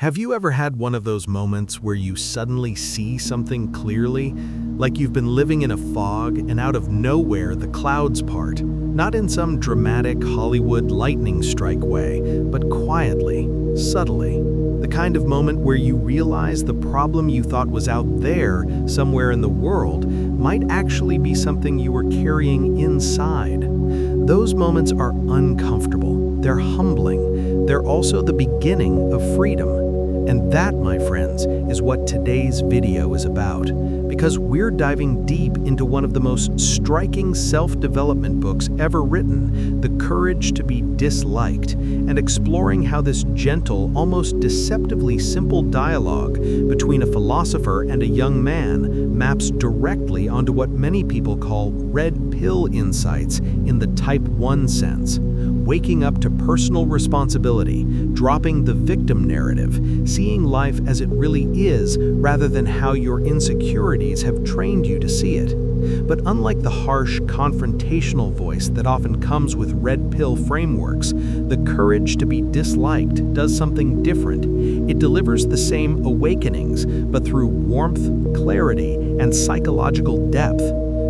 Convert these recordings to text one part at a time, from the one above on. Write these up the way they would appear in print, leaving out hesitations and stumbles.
Have you ever had one of those moments where you suddenly see something clearly? Like you've been living in a fog and out of nowhere the clouds part, not in some dramatic Hollywood lightning strike way, but quietly, subtly. The kind of moment where you realize the problem you thought was out there, somewhere in the world, might actually be something you were carrying inside. Those moments are uncomfortable, they're humbling, they're also the beginning of freedom. And that, my friends, is what today's video is about, because we're diving deep into one of the most striking self-development books ever written, The Courage to be Disliked, and exploring how this gentle, almost deceptively simple dialogue between a philosopher and a young man maps directly onto what many people call red pill insights in the type 1 sense. Waking up to personal responsibility, dropping the victim narrative, seeing life as it really is rather than how your insecurities have trained you to see it. But unlike the harsh, confrontational voice that often comes with red pill frameworks, the courage to be disliked does something different. It delivers the same awakenings, but through warmth, clarity, and psychological depth.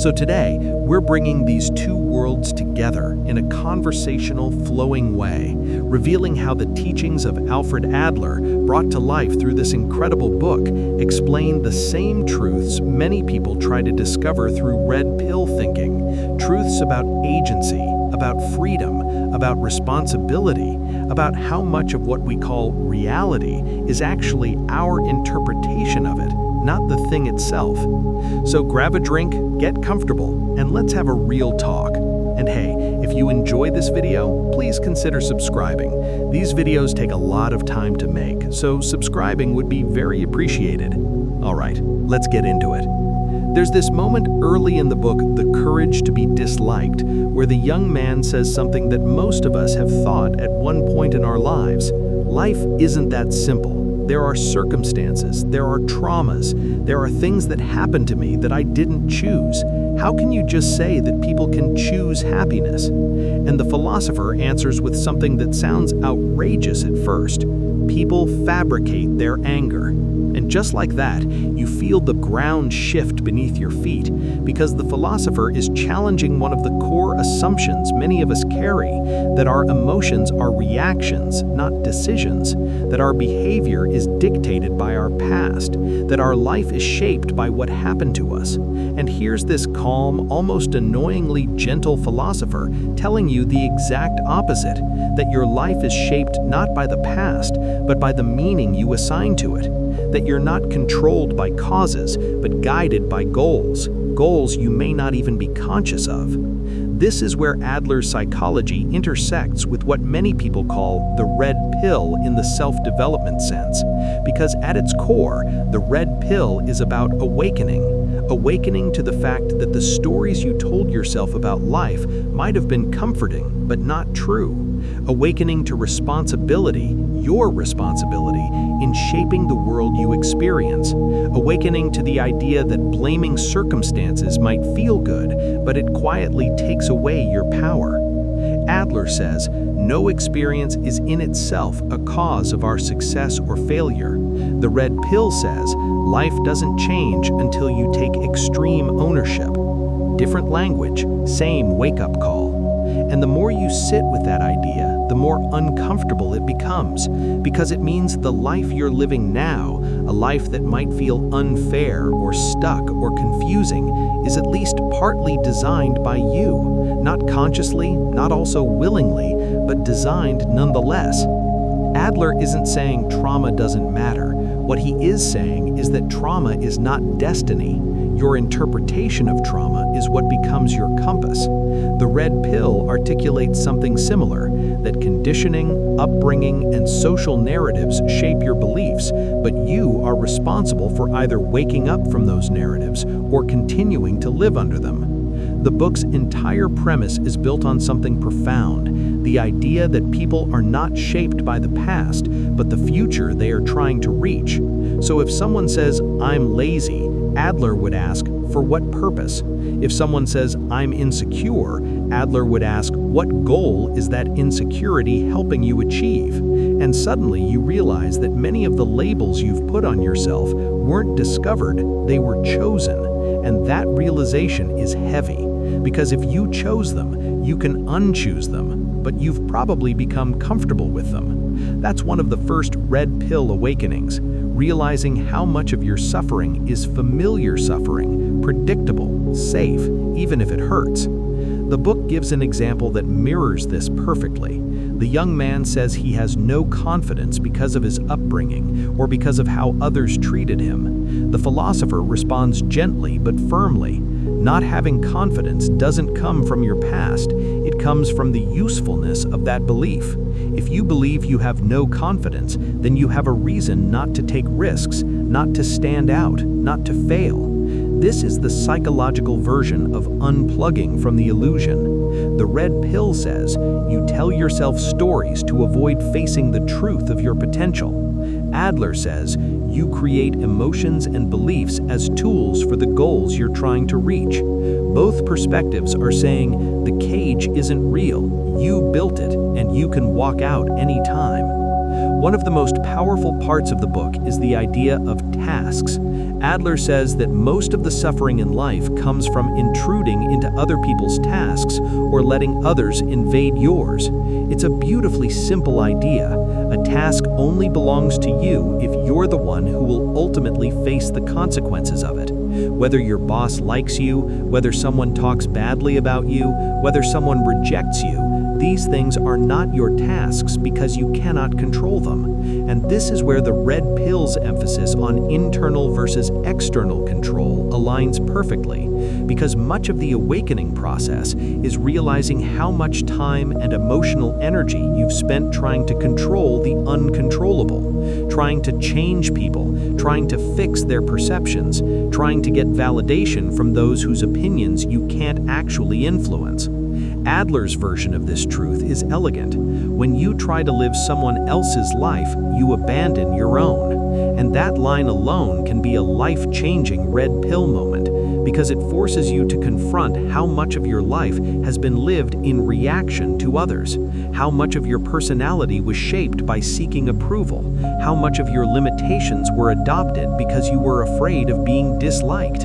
So today, we're bringing these two worlds together in a conversational, flowing way, revealing how the teachings of Alfred Adler, brought to life through this incredible book, explain the same truths many people try to discover through red pill thinking. Truths about agency, about freedom, about responsibility, about how much of what we call reality is actually our interpretation of it, not the thing itself. So grab a drink, get comfortable, and let's have a real talk. And hey, if you enjoy this video, please consider subscribing. These videos take a lot of time to make, so subscribing would be very appreciated. All right, let's get into it. There's this moment early in the book, The Courage to be Disliked, where the young man says something that most of us have thought at one point in our lives. Life isn't that simple. There are circumstances, there are traumas, there are things that happen to me that I didn't choose. How can you just say that people can choose happiness? And the philosopher answers with something that sounds outrageous at first. People fabricate their anger. And just like that, you feel the ground shift beneath your feet, because the philosopher is challenging one of the core assumptions many of us carry, that our emotions are reactions, not decisions, that our behavior is dictated by our past, that our life is shaped by what happened to us. And here's this calm, almost annoyingly gentle philosopher telling you the exact opposite, that your life is shaped not by the past, but by the meaning you assign to it. That you're not controlled by causes, but guided by goals you may not even be conscious of. This is where Adler's psychology intersects with what many people call the red pill in the self-development sense, because at its core, the red pill is about awakening to the fact that the stories you told yourself about life might have been comforting, but not true. Awakening to responsibility, your responsibility, in shaping the world you experience. Awakening to the idea that blaming circumstances might feel good, but it quietly takes away your power. Adler says, no experience is in itself a cause of our success or failure. The red pill says, life doesn't change until you take extreme ownership. Different language, same wake-up call. And the more you sit with that idea, the more uncomfortable it becomes, because it means the life you're living now, a life that might feel unfair or stuck or confusing, is at least partly designed by you. Not consciously, not also willingly, but designed nonetheless. Adler isn't saying trauma doesn't matter. What he is saying is that trauma is not destiny. Your interpretation of trauma is what becomes your compass. The red pill articulates something similar, that conditioning, upbringing, and social narratives shape your beliefs, but you are responsible for either waking up from those narratives or continuing to live under them. The book's entire premise is built on something profound, the idea that people are not shaped by the past, but the future they are trying to reach. So if someone says, "I'm lazy," Adler would ask, for what purpose? If someone says, "I'm insecure," Adler would ask, what goal is that insecurity helping you achieve? And suddenly you realize that many of the labels you've put on yourself weren't discovered, they were chosen. And that realization is heavy, because if you chose them, you can unchoose them, but you've probably become comfortable with them. That's one of the first red pill awakenings, realizing how much of your suffering is familiar suffering, predictable, safe, even if it hurts. The book gives an example that mirrors this perfectly. The young man says he has no confidence because of his upbringing or because of how others treated him. The philosopher responds gently but firmly. Not having confidence doesn't come from your past, it comes from the usefulness of that belief. If you believe you have no confidence, then you have a reason not to take risks, not to stand out, not to fail. This is the psychological version of unplugging from the illusion. The red pill says you tell yourself stories to avoid facing the truth of your potential. Adler says you create emotions and beliefs as tools for the goals you're trying to reach. Both perspectives are saying the cage isn't real, you built it, and you can walk out anytime. One of the most powerful parts of the book is the idea of tasks. Adler says that most of the suffering in life comes from intruding into other people's tasks or letting others invade yours. It's a beautifully simple idea. A task only belongs to you if you're the one who will ultimately face the consequences of it. Whether your boss likes you, whether someone talks badly about you, whether someone rejects you, these things are not your tasks because you cannot control them. And this is where the red pill's emphasis on internal versus external control aligns perfectly, because much of the awakening process is realizing how much time and emotional energy you've spent trying to control the uncontrollable, trying to change people, trying to fix their perceptions, trying to get validation from those whose opinions you can't actually influence. Adler's version of this truth is elegant. When you try to live someone else's life, you abandon your own. And that line alone can be a life-changing red pill moment, because it forces you to confront how much of your life has been lived in reaction to others, how much of your personality was shaped by seeking approval, how much of your limitations were adopted because you were afraid of being disliked.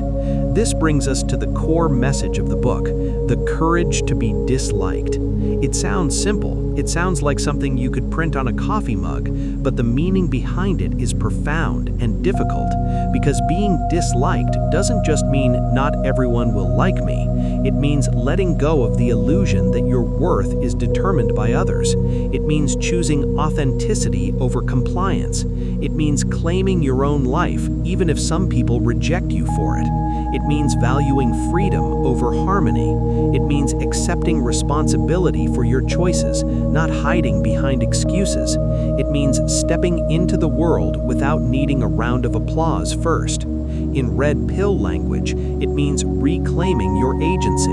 This brings us to the core message of the book, the courage to be disliked. It sounds simple, it sounds like something you could print on a coffee mug, but the meaning behind it is profound and difficult, because being disliked doesn't just mean not everyone will like me. It means letting go of the illusion that your worth is determined by others. It means choosing authenticity over compliance. It means claiming your own life, even if some people reject you for it. It means valuing freedom over harmony. It means accepting responsibility for your choices, not hiding behind excuses. It means stepping into the world without needing a round of applause first. In red pill language, it means reclaiming your agency.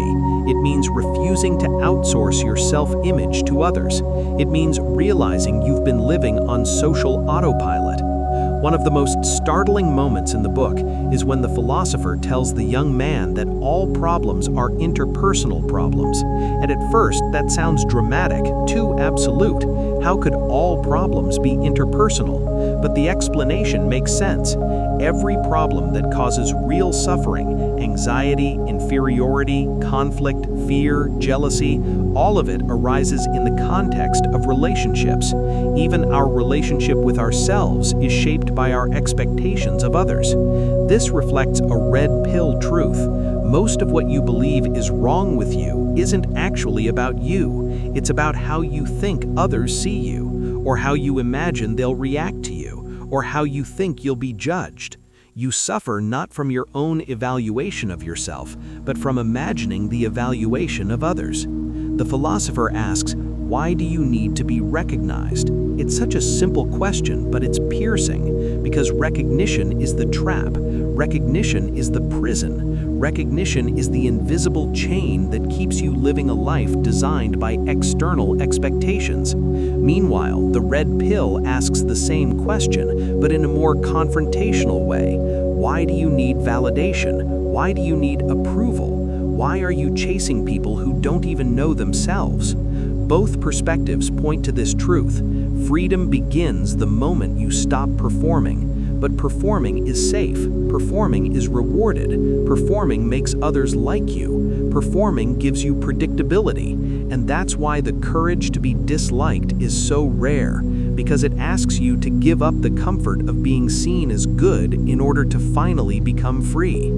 It means refusing to outsource your self-image to others. It means realizing you've been living on social autopilot. One of the most startling moments in the book is when the philosopher tells the young man that all problems are interpersonal problems. And at first, that sounds dramatic, too absolute. How could all problems be interpersonal? But the explanation makes sense. Every problem that causes real suffering, anxiety, inferiority, conflict, fear, jealousy, all of it arises in the context of relationships. Even our relationship with ourselves is shaped by our expectations of others. This reflects a red pill truth. Most of what you believe is wrong with you isn't actually about you. It's about how you think others see you, or how you imagine they'll react to you, or how you think you'll be judged. You suffer not from your own evaluation of yourself, but from imagining the evaluation of others. The philosopher asks, why do you need to be recognized? It's such a simple question, but it's piercing, because recognition is the trap. Recognition is the prison. Recognition is the invisible chain that keeps you living a life designed by external expectations. Meanwhile, the red pill asks the same question, but in a more confrontational way. Why do you need validation? Why do you need approval? Why are you chasing people who don't even know themselves? Both perspectives point to this truth. Freedom begins the moment you stop performing. But performing is safe. Performing is rewarded. Performing makes others like you. Performing gives you predictability. And that's why the courage to be disliked is so rare, because it asks you to give up the comfort of being seen as good in order to finally become free.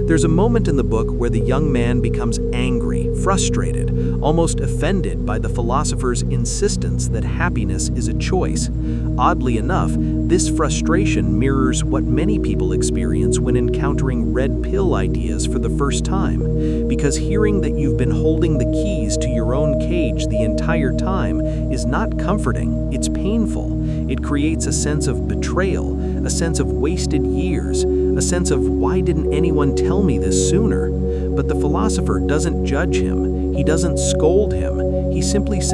There's a moment in the book where the young man becomes angry, frustrated, almost offended by the philosopher's insistence that happiness is a choice. Oddly enough, this frustration mirrors what many people experience when encountering red pill ideas for the first time, because hearing that you've been holding the keys to your own cage the entire time is not comforting, it's painful. It creates a sense of betrayal, a sense of wasted years, a sense of why didn't anyone tell me this sooner? But the philosopher doesn't judge him, he doesn't scold him, he simply says,